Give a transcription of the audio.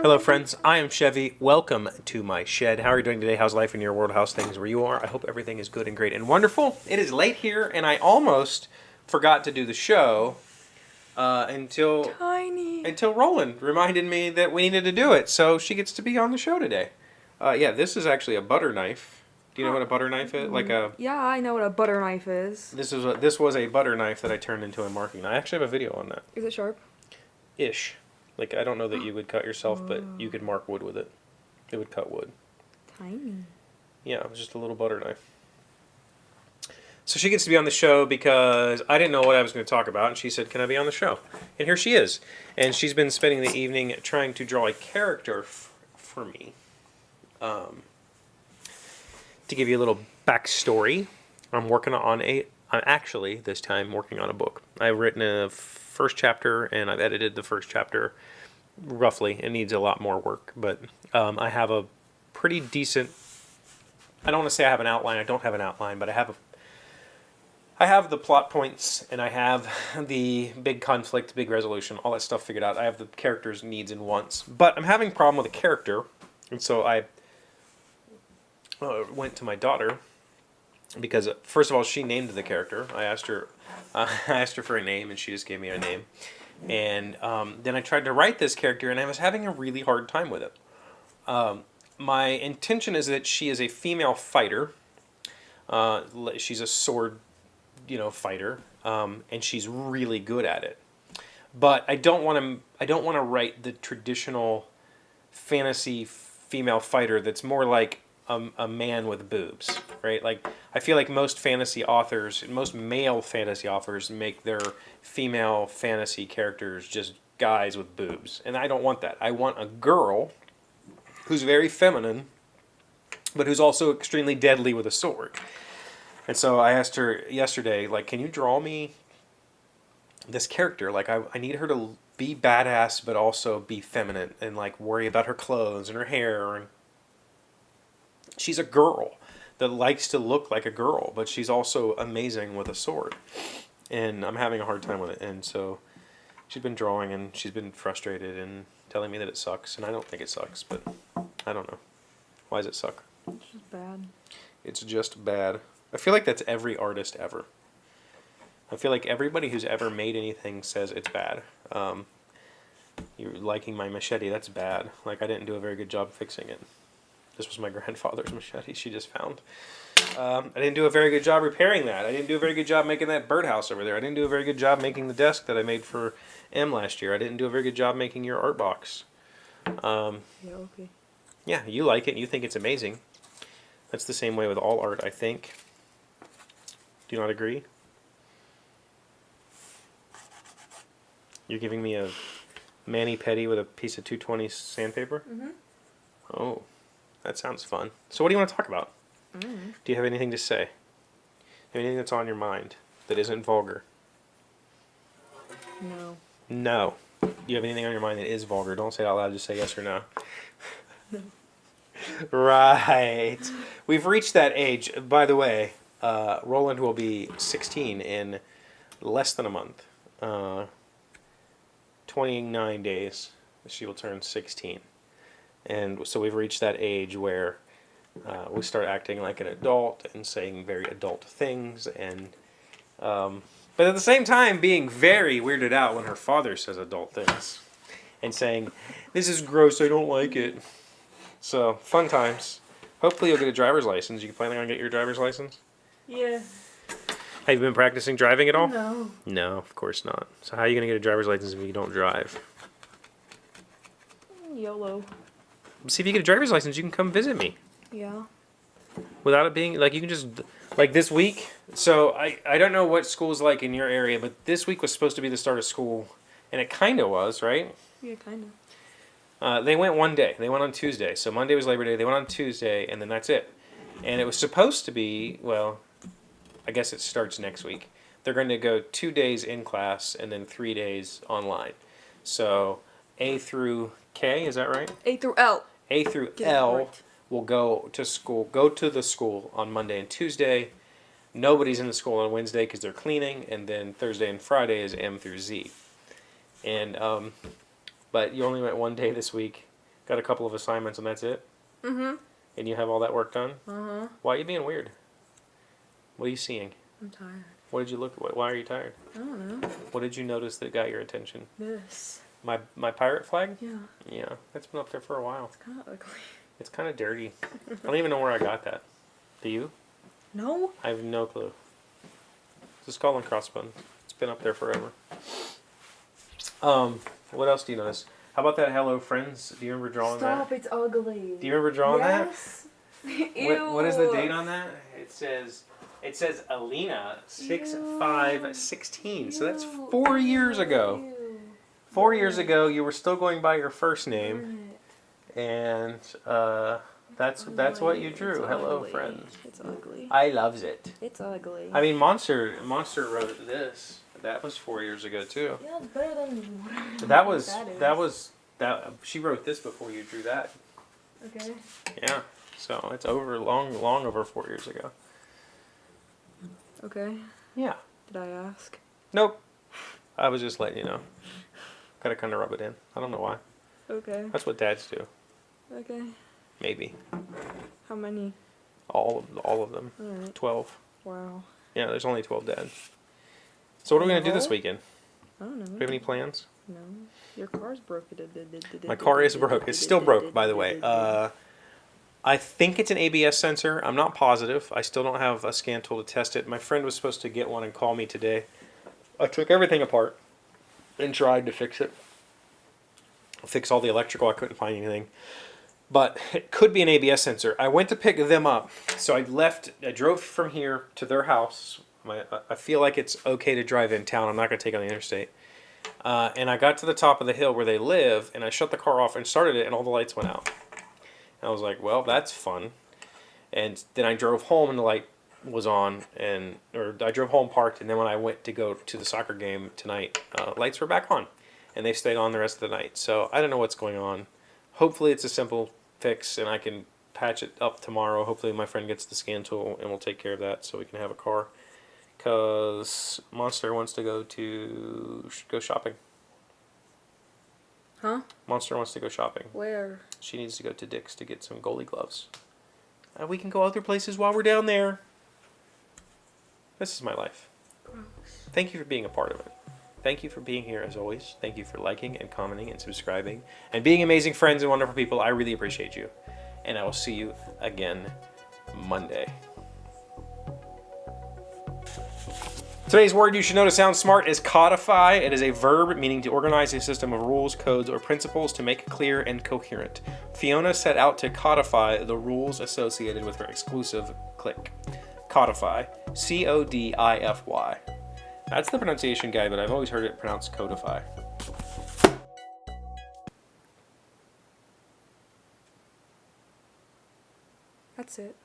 Hello, friends. I am Chevee. Welcome to my shed. How are you doing today? How's life in your world? How's things where you are? I hope everything is good and great and wonderful. It is late here, and I almost forgot to do the show until Rowland reminded me that we needed to do it. So she gets to be on the show today. Yeah, this is actually a butter knife. Do you know what a butter knife is? Yeah, I know what a butter knife is. This was a butter knife that I turned into a marking knife. I actually have a video on that. Is it sharp? Ish. Like, I don't know that you would cut yourself, but you could mark wood with it. It would cut wood. Tiny. Yeah, it was just a little butter knife. So she gets to be on the show because I didn't know what I was going to talk about, and she said, can I be on the show? And here she is. And she's been spending the evening trying to draw a character for me. To give you a little backstory, I'm actually, this time, working on a book. I've written a first chapter, and I've edited the first chapter. Roughly, it needs a lot more work, but I have a pretty decent. I don't want to say I have an outline. I don't have an outline, but I have the plot points, and I have the big conflict, big resolution, all that stuff figured out. I have the characters' needs and wants, but I'm having a problem with a character, and so I went to my daughter because first of all, she named the character. I asked her for a name, and she just gave me a name. And then I tried to write this character, and I was having a really hard time with it. My intention is that she is a female fighter. She's a sword, fighter, and she's really good at it. But I don't want to write the traditional fantasy female fighter that's more like a man with boobs, right? Like, I feel like most male fantasy authors make their female fantasy characters just guys with boobs. And I don't want that. I want a girl who's very feminine, but who's also extremely deadly with a sword. And so I asked her yesterday, like, can you draw me this character? Like, I need her to be badass, but also be feminine and, like, worry about her clothes and her hair. And she's a girl that likes to look like a girl, but she's also amazing with a sword. And I'm having a hard time with it. And so she's been drawing, and she's been frustrated and telling me that it sucks. And I don't think it sucks, but I don't know. Why does it suck? It's just bad. It's just bad. I feel like that's every artist ever. I feel like everybody who's ever made anything says it's bad. You're liking my machete, that's bad. Like, I didn't do a very good job fixing it. This was my grandfather's machete she just found. I didn't do a very good job repairing that. I didn't do a very good job making that birdhouse over there. I didn't do a very good job making the desk that I made for M last year. I didn't do a very good job making your art box. Yeah, okay. Yeah, you like it. You think it's amazing. That's the same way with all art, I think. Do you not agree? You're giving me a mani-pedi with a piece of 220 sandpaper? Mm-hmm. Oh. That sounds fun. So what do you want to talk about? Do you have anything to say? Anything that's on your mind that isn't vulgar? No. No. Do you have anything on your mind that is vulgar? Don't say it out loud. Just say yes or no. No. Right. We've reached that age. By the way, Rowland will be 16 in less than a month. 29 days. She will turn 16. And so we've reached that age where we start acting like an adult and saying very adult things, and but at the same time being very weirded out when her father says adult things and saying, "This is gross, I don't like it." So, fun times. Hopefully you'll get a driver's license. You planning on getting your driver's license? Yeah. Have you been practicing driving at all? No. No, of course not. So how are you going to get a driver's license if you don't drive? YOLO. See, if you get a driver's license, you can come visit me. Yeah. Without it being, like, you can just, like, this week. So, I don't know what school's like in your area, but this week was supposed to be the start of school. And it kind of was, right? Yeah, kind of. They went one day. They went on Tuesday. So, Monday was Labor Day. They went on Tuesday, and then that's it. And it was supposed to be, well, I guess it starts next week. They're going to go 2 days in class and then 3 days online. So, A through K, is that right? A through L. A through Get L right. will go to the school on Monday and Tuesday. Nobody's in the school on Wednesday because they're cleaning, and then Thursday and Friday is M through Z. And but you only went one day this week. Got a couple of assignments and that's it? Mm-hmm. And you have all that work done? Uh-huh. Why are you being weird? What are you seeing? I'm tired. What did you look at? Why are you tired? I don't know. What did you notice that got your attention? This. My pirate flag? Yeah. Yeah, that's been up there for a while. It's kind of ugly. It's kind of dirty. I don't even know where I got that. Do you? No? I have no clue. It's a skull and crossbones. It's been up there forever. What else do you notice? How about that Hello Friends? Do you remember drawing Stop, that? it's ugly. Do you remember drawing yes. that? Ew. What is the date on that? It says Alina 6/5/16. So that's 4 years ago. Ew. 4 years ago, you were still going by your first name, Burn and that's what you drew. It's Hello, ugly. friends. It's ugly. I loves it. It's ugly. I mean, Monster wrote this. That was 4 years ago too. Yeah, it's better than whatever That was she wrote this before you drew that. Okay. Yeah. So it's long over 4 years ago. Okay. Yeah. Did I ask? Nope. I was just letting you know. Gotta kind of rub it in. I don't know why. Okay. That's what dads do. Okay. Maybe. How many? All of them. Alright. 12. Wow. Yeah, there's only 12 dads. So what are we gonna do this weekend? I don't know. Do we have any plans? No. Your car's broke. My car is broke. It's still broke, by the way. I think it's an ABS sensor. I'm not positive. I still don't have a scan tool to test it. My friend was supposed to get one and call me today. I took everything apart and tried to fix it. Fix all the electrical. I couldn't find anything. But it could be an ABS sensor. I went to pick them up. So I drove from here to their house. I feel like it's okay to drive in town. I'm not going to take it on the interstate. And I got to the top of the hill where they live, and I shut the car off and started it, and all the lights went out. And I was like, well, that's fun. And then I drove home, and the light was on, or I drove home, parked, and then when I went to go to the soccer game tonight, lights were back on, and they stayed on the rest of the night. So I don't know what's going on. Hopefully it's a simple fix, and I can patch it up tomorrow. Hopefully my friend gets the scan tool, and we'll take care of that so we can have a car. Because Monster wants to go shopping. Huh? Monster wants to go shopping. Where? She needs to go to Dick's to get some goalie gloves. We can go other places while we're down there. This is my life. Gross. Thank you for being a part of it. Thank you for being here as always. Thank you for liking and commenting and subscribing and being amazing friends and wonderful people. I really appreciate you. And I will see you again Monday. Today's word you should know to sound smart is codify. It is a verb meaning to organize a system of rules, codes, or principles to make it clear and coherent. Fiona set out to codify the rules associated with her exclusive clique. Codify. C-O-D-I-F-Y. That's the pronunciation guide, but I've always heard it pronounced codify. That's it.